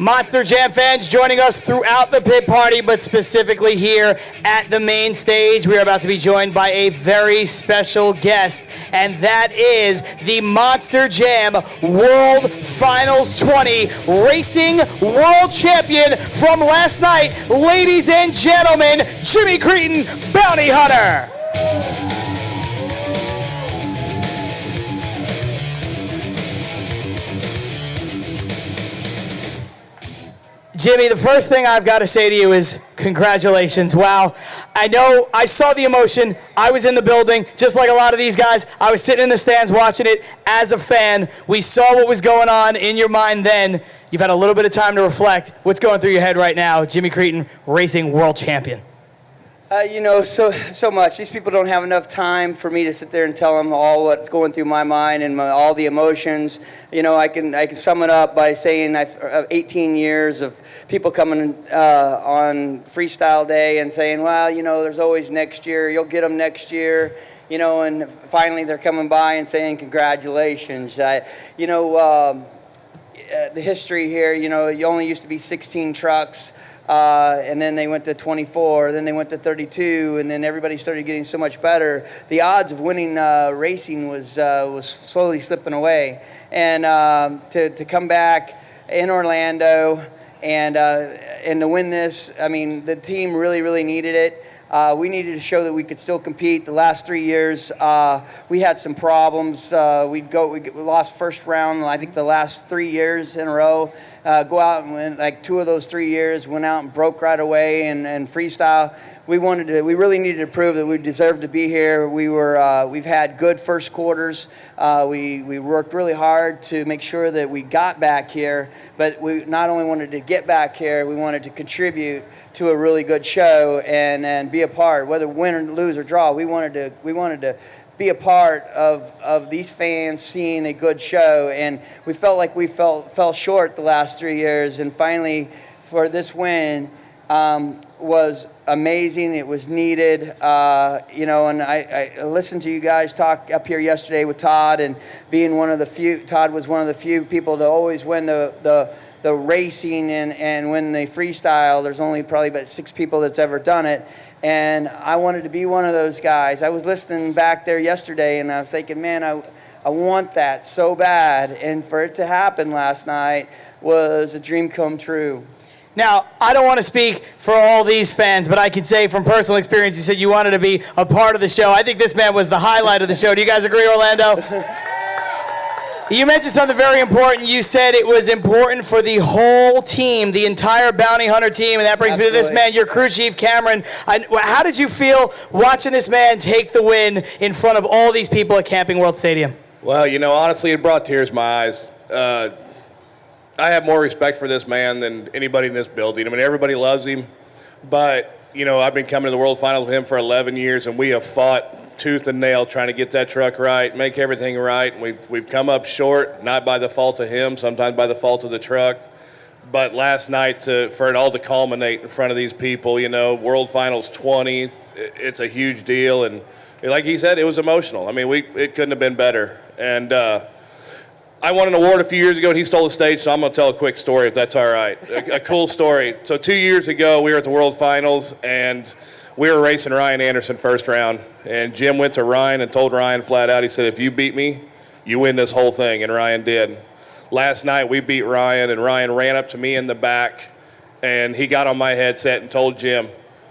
Monster Jam fans joining us throughout the pit party, but specifically here at the main stage. We are about to be joined by a very special guest, and that is the Monster Jam World Finals 20 Racing World Champion from last night, ladies and gentlemen, Jimmy Creten, Bounty Hunter. Jimmy, the first thing I've got to say to you is congratulations. Wow. I know I saw the emotion. I was in the building, just like a lot of these guys. I was sitting in the stands watching it as a fan. We saw what was going on in your mind then. You've had a little bit of time to reflect. What's going through your head right now? Jimmy Creten, racing world champion. So much. These people don't have enough time for me to sit there and tell them all what's going through my mind and all the emotions. I can sum it up by saying I've 18 years of people coming on freestyle day and saying, well, there's always next year. You'll get them next year. And finally they're coming by and saying congratulations. The history here, you only used to be 16 trucks. And then they went to 24, then they went to 32, and then everybody started getting so much better. The odds of winning racing was slowly slipping away. And to come back in Orlando and to win this, I mean, the team really, really needed it. We needed to show that we could still compete. The last 3 years, we had some problems. We lost first round, I think the last 3 years in a row. Go out and win, like 2 of those 3 years, went out and broke right away and freestyle. We really needed to prove that we deserved to be here. We've had good first quarters. We worked really hard to make sure that we got back here, but we not only wanted to get back here, we wanted to contribute to a really good show and be a part, whether win or lose or draw. We wanted to be a part of these fans seeing a good show, and we felt like we fell short the last 3 years, and finally for this win was amazing. It was needed, and I listened to you guys talk up here yesterday with Todd, and being one of the few, Todd was one of the few people to always win the racing and win the freestyle. There's only probably about 6 people that's ever done it. And I wanted to be one of those guys. I was listening back there yesterday, and I was thinking, man, I want that so bad. And for it to happen last night was a dream come true. Now, I don't want to speak for all these fans, but I can say from personal experience, you said you wanted to be a part of the show. I think this man was the highlight of the show. Do you guys agree, Orlando? You mentioned something very important. You said it was important for the whole team, the entire Bounty Hunter team, and that brings me to this man, your crew chief, Cameron. How did you feel watching this man take the win in front of all these people at Camping World Stadium? Well, honestly, it brought tears to my eyes. I have more respect for this man than anybody in this building. I mean, everybody loves him, but, I've been coming to the World Finals with him for 11 years, and we have fought tooth and nail trying to get that truck right, make everything right. We've come up short, not by the fault of him, sometimes by the fault of the truck. But last night, for it all to culminate in front of these people, World Finals 20, it's a huge deal. And like he said, it was emotional. I mean, it couldn't have been better. And I won an award a few years ago, and he stole the stage, so I'm going to tell a quick story, if that's all right. A cool story. So 2 years ago, we were at the World Finals, and we were racing Ryan Anderson first round, and Jim went to Ryan and told Ryan flat out, he said, if you beat me, you win this whole thing, and Ryan did. Last night we beat Ryan, and Ryan ran up to me in the back, and he got on my headset and told Jim,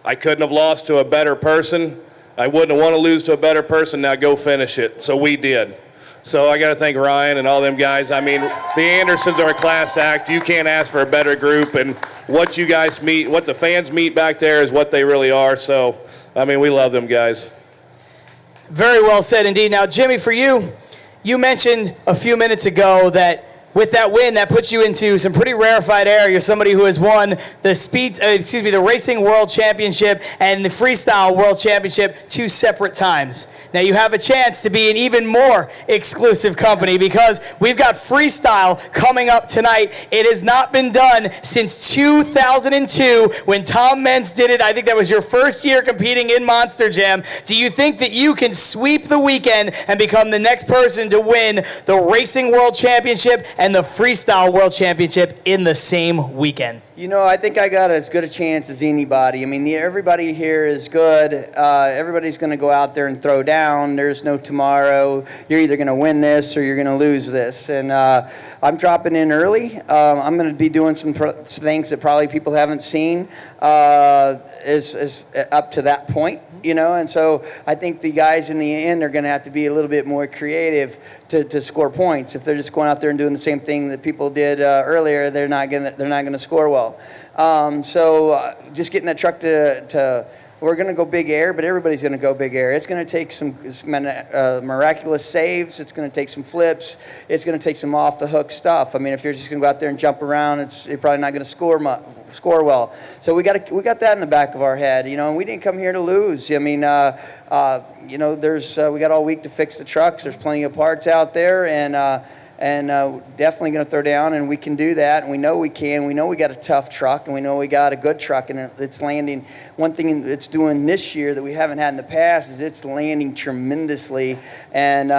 I couldn't have lost to a better person. I wouldn't want to lose to a better person. Now go finish it. So we did. So I got to thank Ryan and all them guys. I mean, the Andersons are a class act. You can't ask for a better group. And what you guys meet, what the fans meet back there is what they really are. So, I mean, we love them guys. Very well said indeed. Now, Jimmy, for you, you mentioned a few minutes ago that with that win, that puts you into some pretty rarefied air. You're somebody who has won the Racing World Championship and the Freestyle World Championship 2 separate times. Now you have a chance to be in even more exclusive company because we've got freestyle coming up tonight. It has not been done since 2002 when Tom Meents did it. I think that was your first year competing in Monster Jam. Do you think that you can sweep the weekend and become the next person to win the Racing World Championship and the Freestyle World Championship in the same weekend? You know, I think I got as good a chance as anybody. I mean, everybody here is good. Everybody's going to go out there and throw down. There's no tomorrow. You're either going to win this or you're going to lose this. And I'm dropping in early. I'm going to be doing some things that probably people haven't seen is up to that point. You know, and so I think the guys in the end are going to have to be a little bit more creative to score points. If they're just going out there and doing the same thing that people did earlier, they're not going to score well. So just getting that truck to we're going to go big air, but everybody's going to go big air. It's going to take some miraculous saves. It's going to take some flips. It's going to take some off the hook stuff. I mean, if you're just going to go out there and jump around, you're probably not going to score well. So we got that in the back of our head, you know. And we didn't come here to lose. I mean, you know, we got all week to fix the trucks. There's plenty of parts out there, and definitely going to throw down, and we can do that, and we know we can. We know we got a tough truck, and we know we got a good truck, and it's landing. One thing it's doing this year that we haven't had in the past is it's landing tremendously, and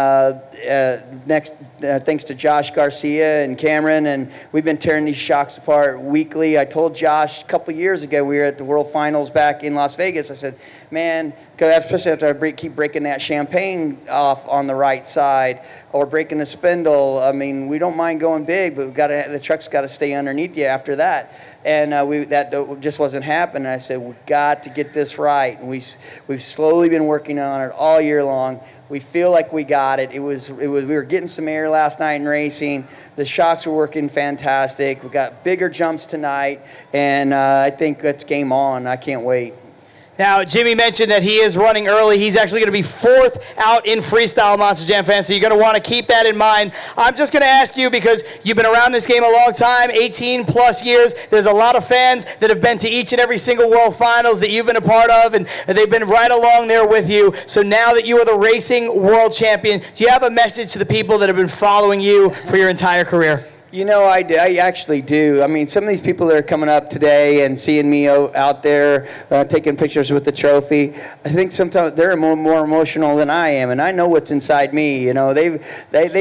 thanks to Josh Garcia and Cameron, and we've been tearing these shocks apart weekly. I told Josh a couple years ago, we were at the World Finals back in Las Vegas, I said, man, because especially after I keep breaking that champagne off on the right side or breaking the spindle, I mean, we don't mind going big, but the truck's got to stay underneath you after that. And that just wasn't happening. I said, we've got to get this right. And we've slowly been working on it all year long. We feel like we got it. We were getting some air last night in racing. The shocks were working fantastic. We got bigger jumps tonight, and I think it's game on. I can't wait. Now, Jimmy mentioned that he is running early. He's actually going to be 4th out in freestyle, Monster Jam fans, so you're going to want to keep that in mind. I'm just going to ask you, because you've been around this game a long time, 18 plus years. There's a lot of fans that have been to each and every single World Finals that you've been a part of, and they've been right along there with you. So now that you are the racing world champion, do you have a message to the people that have been following you for your entire career? You know, I actually do. I mean, some of these people that are coming up today and seeing me out there taking pictures with the trophy, I think sometimes they're more emotional than I am, and I know what's inside me. You know, they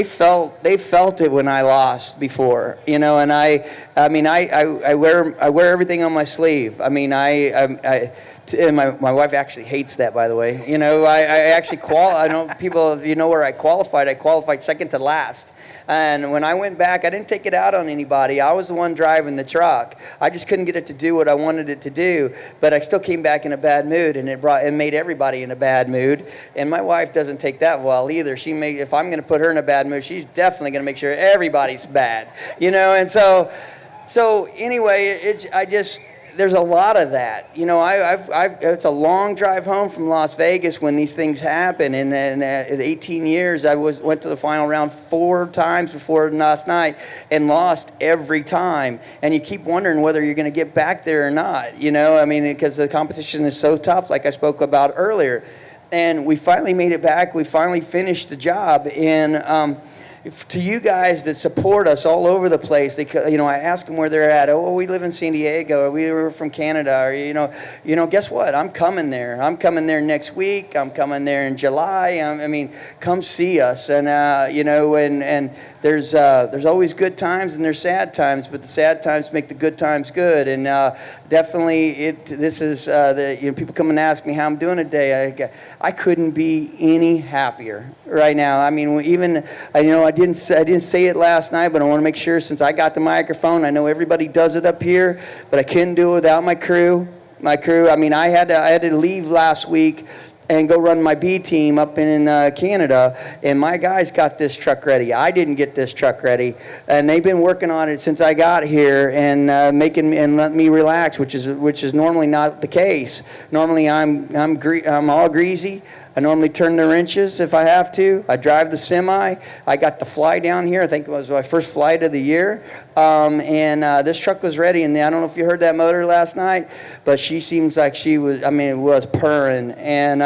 felt it when I lost before. You know, and I wear everything on my sleeve. I mean, and my wife actually hates that, by the way. You know, I actually I know people, if you know where I qualified second to last. And when I went back, I didn't take it out on anybody. I was the one driving the truck. I just couldn't get it to do what I wanted it to do. But I still came back in a bad mood, and it made everybody in a bad mood. And my wife doesn't take that well either. If I'm going to put her in a bad mood, she's definitely going to make sure everybody's bad. You know, and so anyway, there's a lot of that. You know, it's a long drive home from Las Vegas when these things happen. And at 18 years, I went to the final round 4 times before last night and lost every time. And you keep wondering whether you're going to get back there or not. You know, I mean, because the competition is so tough, like I spoke about earlier. And we finally made it back. We finally finished the job. And to you guys that support us all over the place, you know, I ask them where they're at. Oh, we live in San Diego, or we were from Canada, or you know, guess what? I'm coming there. I'm coming there next week. I'm coming there in July. I mean, come see us. And you know, and there's always good times and there's sad times, but the sad times make the good times good. And definitely, this is you know, people come and ask me how I'm doing today. I couldn't be any happier right now. I mean, I didn't say it last night, but I want to make sure, since I got the microphone, I know everybody does it up here, but I couldn't do it without my crew. I mean, I had to leave last week and go run my B team up in Canada, and my guys got this truck ready. I didn't get this truck ready, and they've been working on it since I got here and letting me relax, which is normally not the case. Normally I'm all greasy. I normally turn the wrenches if I have to. I drive the semi. I got the fly down here. I think it was my first flight of the year. And this truck was ready. And I don't know if you heard that motor last night, but she seems like she was, I mean, it was purring. And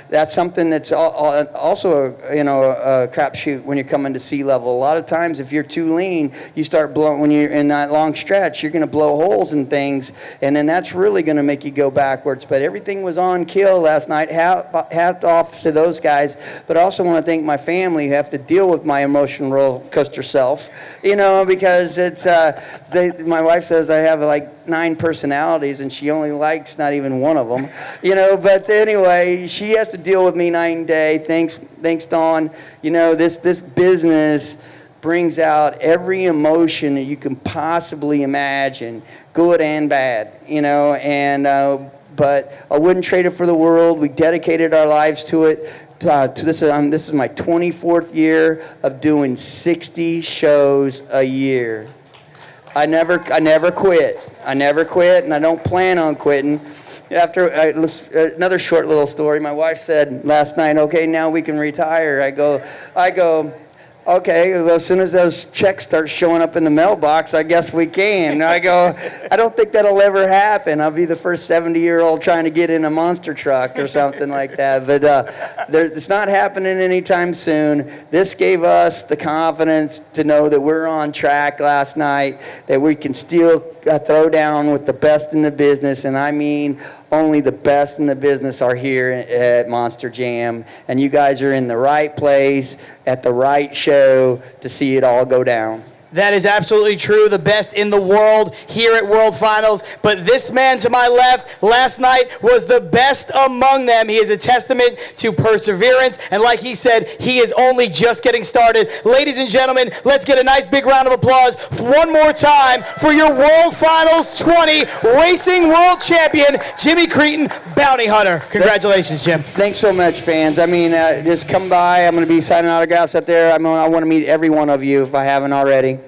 that's something that's also, a crapshoot when you're coming to sea level. A lot of times if you're too lean, you start blowing, when you're in that long stretch, you're going to blow holes in things. And then that's really going to make you go backwards. But everything was on kill last night. Hats off to those guys, but I also want to thank my family who have to deal with my emotional roller coaster self, because it's, my wife says I have like 9 personalities and she only likes not even one of them, but anyway, she has to deal with me night and day. Thanks, Dawn. This business brings out every emotion that you can possibly imagine, good and bad, but I wouldn't trade it for the world. We dedicated our lives to it. This is my 24th year of doing 60 shows a year. I never quit. I never quit, and I don't plan on quitting. Another short little story. My wife said last night, "Okay, now we can retire." I go. Okay, well, as soon as those checks start showing up in the mailbox, I guess we can. I go, I don't think that'll ever happen. I'll be the first 70-year-old trying to get in a monster truck or something like that. But it's not happening anytime soon. This gave us the confidence to know that we're on track last night, that we can still throw down with the best in the business, and I mean only the best in the business are here at Monster Jam, and you guys are in the right place at the right show to see it all go down. That is absolutely true. The best in the world here at World Finals. But this man to my left last night was the best among them. He is a testament to perseverance. And like he said, he is only just getting started. Ladies and gentlemen, let's get a nice big round of applause one more time for your World Finals 20 Racing World Champion, Jimmy Creten, Bounty Hunter. Congratulations, Jim. Thanks so much, fans. I mean, just come by. I'm going to be signing autographs up there. I want to meet every one of you if I haven't already.